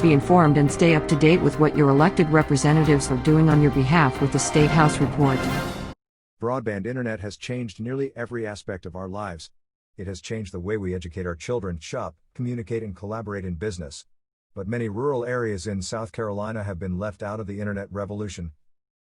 Be informed and stay up to date with what your elected representatives are doing on your behalf with the State House Report. Broadband Internet has changed nearly every aspect of our lives. It has changed the way we educate our children, shop, communicate, and collaborate in business. But many rural areas in South Carolina have been left out of the Internet revolution.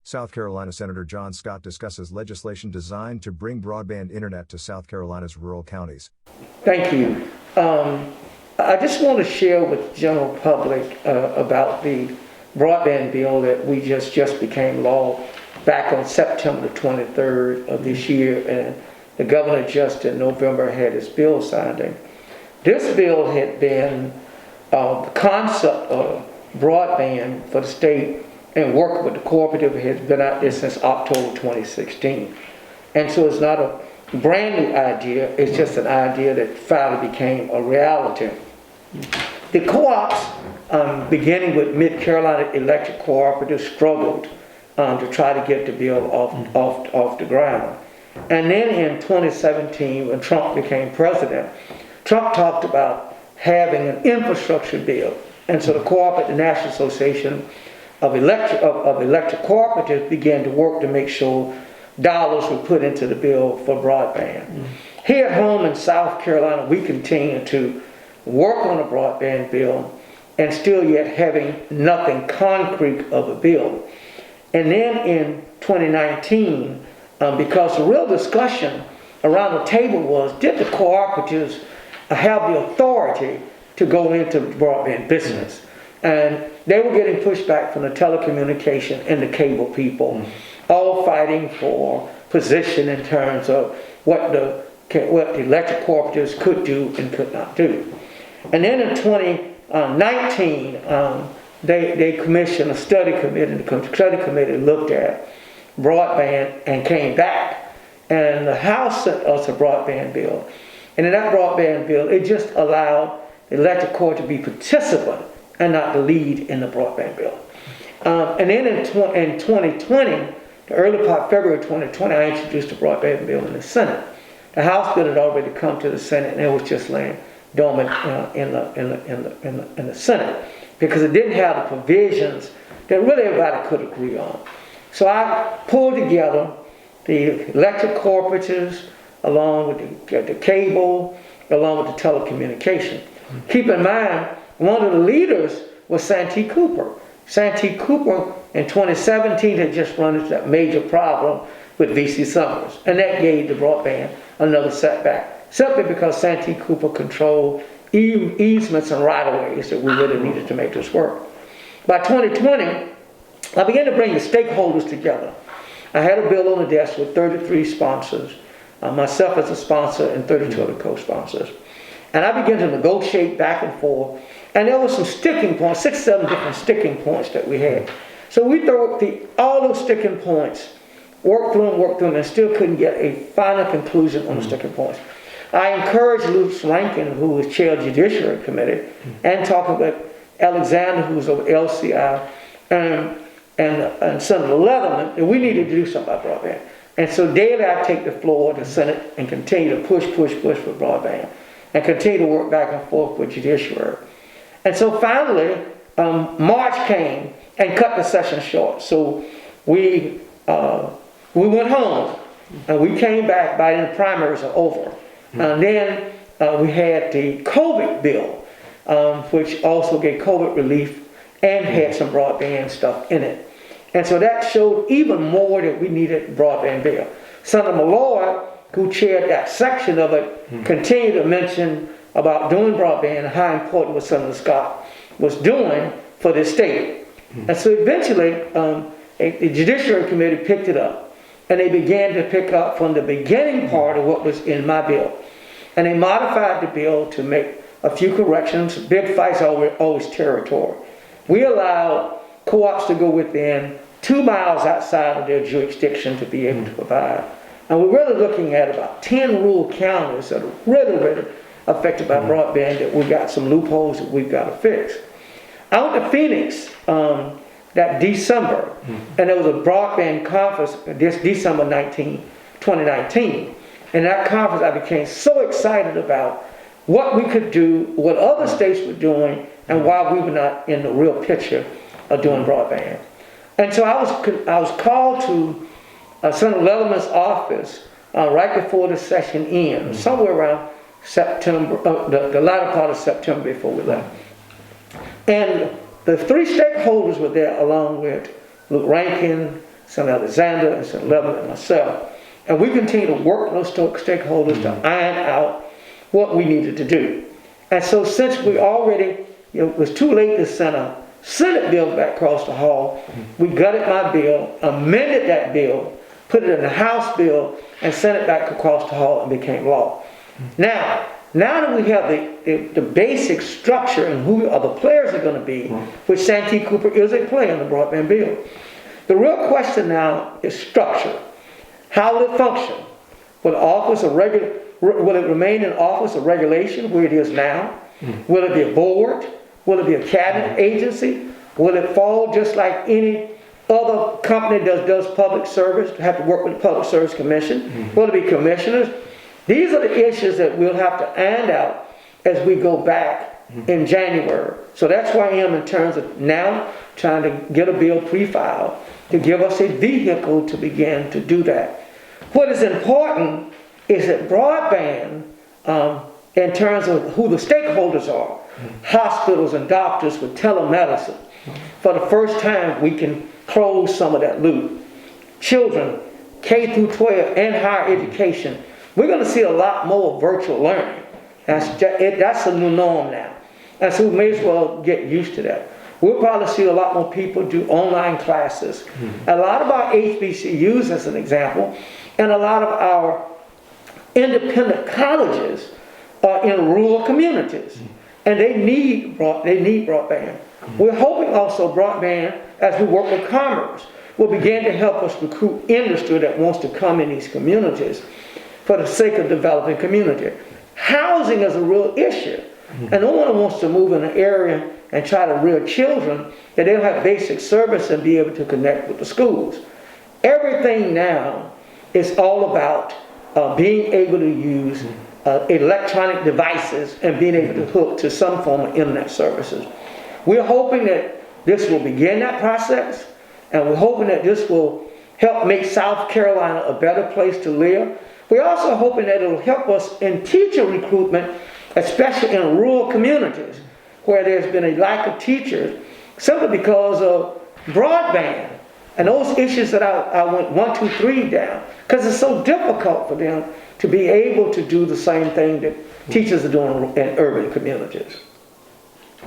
South Carolina Senator John Scott discusses legislation designed to bring broadband internet to South Carolina's rural counties. Thank you. I just want to share with the general public about the broadband bill that we just became law back on September the 23rd of this year, and the governor just in November had his bill signed in. This bill had been the concept of broadband for the state and working with the cooperative has been out there since October 2016. And so it's not a brand new idea, it's just an idea that finally became a reality. The co-ops, beginning with Mid-Carolina Electric Cooperatives, struggled to try to get the bill off the ground. And then in 2017, when Trump became president, Trump talked about having an infrastructure bill. And so the National Association of Electric Cooperatives began to work to make sure dollars were put into the bill for broadband. Here at home in South Carolina, we continue to work on a broadband bill and still yet having nothing concrete of a bill. And then in 2019, because the real discussion around the table was, did the cooperatives have the authority to go into broadband business? And they were getting pushback from the telecommunication and the cable people, all fighting for position in terms of what the electric cooperatives could do and could not do. And then in 2019, they commissioned a study committee. The study committee looked at broadband and came back. And the House sent us a broadband bill. And in that broadband bill, it just allowed the electric court to be participant and not the lead in the broadband bill. And then in 2020, the early part, February 2020, I introduced the broadband bill in the Senate. The House bill had already come to the Senate, and it was just laying dormant in the Senate because it didn't have the provisions that really everybody could agree on. So I pulled together the electric cooperatives along with the cable, along with the telecommunication. Keep in mind, one of the leaders was Santee Cooper. Santee Cooper in 2017 had just run into that major problem with VC Summers, and that gave the broadband another setback, simply because Santee Cooper controlled easements and right-of-ways that we really needed to make this work. By 2020, I began to bring the stakeholders together. I had a bill on the desk with 33 sponsors, myself as a sponsor and 32 other co-sponsors. And I began to negotiate back and forth, and there were some sticking points, 6, 7 different sticking points that we had. So we threw all those sticking points, worked through them, and still couldn't get a final conclusion on the sticking points. I encouraged Luce Rankin, who was chair of the Judiciary Committee, and talking with Alexander, who was of LCI, and Senator Leatherman, that we needed to do something about broadband. And so daily I take the floor to the Senate and continue to push for broadband, and continue to work back and forth with Judiciary. And so finally, March came and cut the session short. So we went home, and we came back by then the primaries are over. And then we had the COVID bill, which also gave COVID relief and had some broadband stuff in it. And so that showed even more that we needed a broadband bill. Senator Malloy, who chaired that section of it, continued to mention about doing broadband and how important what Senator Scott was doing for the state. And so eventually, the Judiciary Committee picked it up, and they began to pick up from the beginning part of what was in my bill. And they modified the bill to make a few corrections. Big fights are always territory. We allowed co-ops to go within 2 miles outside of their jurisdiction to be able to provide. And we're really looking at about 10 rural counties that are really affected by broadband that we got some loopholes that we've got to fix. I went to Phoenix that December, and there was a broadband conference this December 2019. In that conference, I became so excited about what we could do, what other states were doing, and why we were not in the real picture of doing broadband. And so I was called to Senator Leatherman's office right before the session ended, somewhere around September, the latter part of September before we left. And the three stakeholders were there along with Luke Rankin, Senator Alexander, and Senator Leatherman and myself. And we continued to work with those stakeholders to iron out what we needed to do. And so since we already, it was too late to send a Senate bill back across the hall, we gutted my bill, amended that bill, put it in the House bill, and sent it back across the hall and became law. Now that we have the basic structure and who the players are going to be, which Santee Cooper is a player in the broadband bill, the real question now is structure. How will it function? Will it remain in office of regulation where it is now? Will it be a board? Will it be a cabinet agency? Will it fall just like any other company that does public service, to have to work with the Public Service Commission? Will it be commissioners? These are the issues that we'll have to iron out as we go back in January. So that's where I am in terms of now trying to get a bill pre-filed to give us a vehicle to begin to do that. What is important is that broadband, in terms of who the stakeholders are, hospitals and doctors with telemedicine, for the first time we can close some of that loop. Children, K through 12 and higher education, we're going to see a lot more virtual learning. That's a new norm now. And so we may as well get used to that. We'll probably see a lot more people do online classes. A lot of our HBCUs, as an example, and a lot of our independent colleges are in rural communities. And they need broadband. We're hoping also broadband, as we work with Commerce, will begin to help us recruit industry that wants to come in these communities for the sake of developing community. Housing is a real issue. And no one wants to move in an area and try to rear children that they don't have basic service and be able to connect with the schools. Everything now is all about being able to use electronic devices and being able to hook to some form of internet services. We're hoping that this will begin that process, and we're hoping that this will help make South Carolina a better place to live. We're also hoping that it will help us in teacher recruitment, especially in rural communities where there's been a lack of teachers simply because of broadband and those issues that I went 1, 2, 3 down, because it's so difficult for them to be able to do the same thing that teachers are doing in urban communities.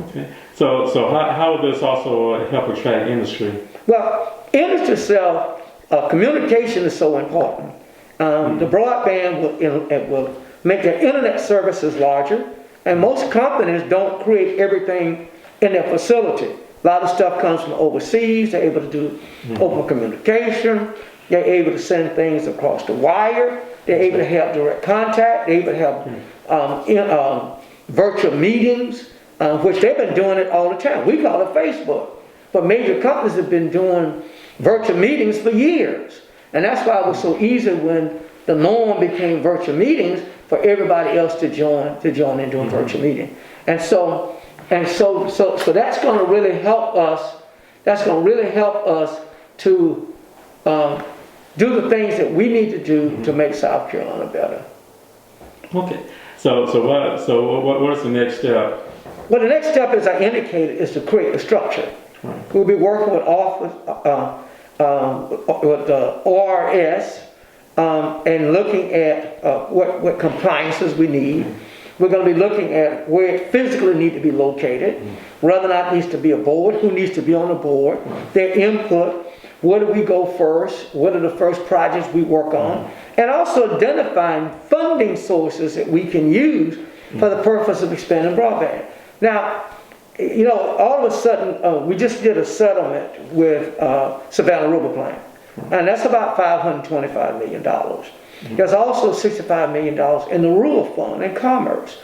Okay. So how will this also help attract industry? Well, industry itself, communication is so important. The broadband will make their internet services larger, and most companies don't create everything in their facility. A lot of stuff comes from overseas. They're able to do open communication. They're able to send things across the wire. They're able to have direct contact. They're able to have virtual meetings, which they've been doing it all the time. We call it Facebook. But major companies have been doing virtual meetings for years. And that's why it was so easy when the norm became virtual meetings for everybody else to join in doing virtual meeting. And so that's going to really help us. That's going to really help us to do the things that we need to do to make South Carolina better. Okay. So what is the next step? Well, the next step, as I indicated, is to create a structure. Right. We'll be working with ORS and looking at what compliances we need. We're going to be looking at where it physically needs to be located, whether or not it needs to be a board, who needs to be on the board, their input, where do we go first, what are the first projects we work on, and also identifying funding sources that we can use for the purpose of expanding broadband. Now, you know, all of a sudden, we just did a settlement with Savannah River Plant, and that's about $525 million. There's also $65 million in the rural fund and commerce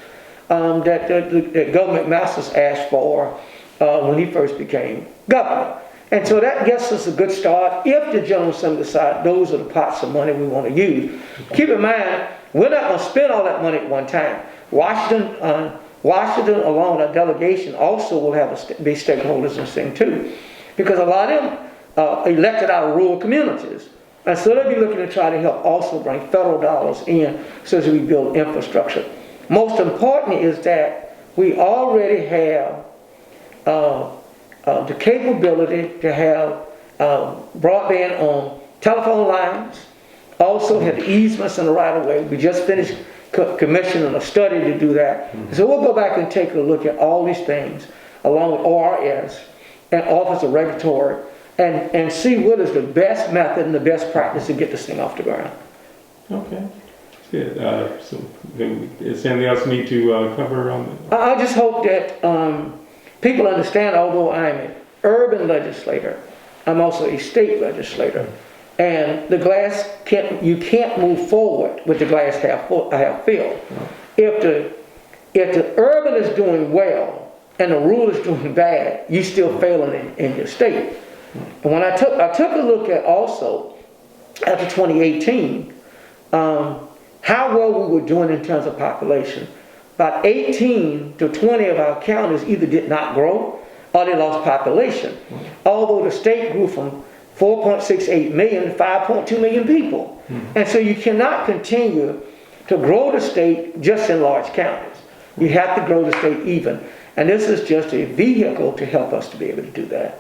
that Governor Masters asked for when he first became governor. And so that gets us a good start if the General Assembly decides those are the pots of money we want to use. Keep in mind, we're not going to spend all that money at one time. Washington, along with our delegation, also will have be stakeholders in this thing too, because a lot of them elected out of rural communities, and so they'll be looking to try to help also bring federal dollars in so as we build infrastructure. Most important is that we already have the capability to have broadband on telephone lines, also have easements in the right of way. We just finished commissioning a study to do that. So we'll go back and take a look at all these things along with ORS and Office of Regulatory and see what is the best method and the best practice to get this thing off the ground. Okay. Good. So is anything else we need to cover on that? I just hope that people understand, although I'm an urban legislator, I'm also a state legislator. And the glass you can't move forward with the glass half filled. If the urban is doing well and the rural is doing bad, you're still failing in your state. And when I took a look at also after 2018, how well we were doing in terms of population. About 18 to 20 of our counties either did not grow or they lost population. Although the state grew from 4.68 million to 5.2 million people. And so you cannot continue to grow the state just in large counties. You have to grow the state even. And this is just a vehicle to help us to be able to do that.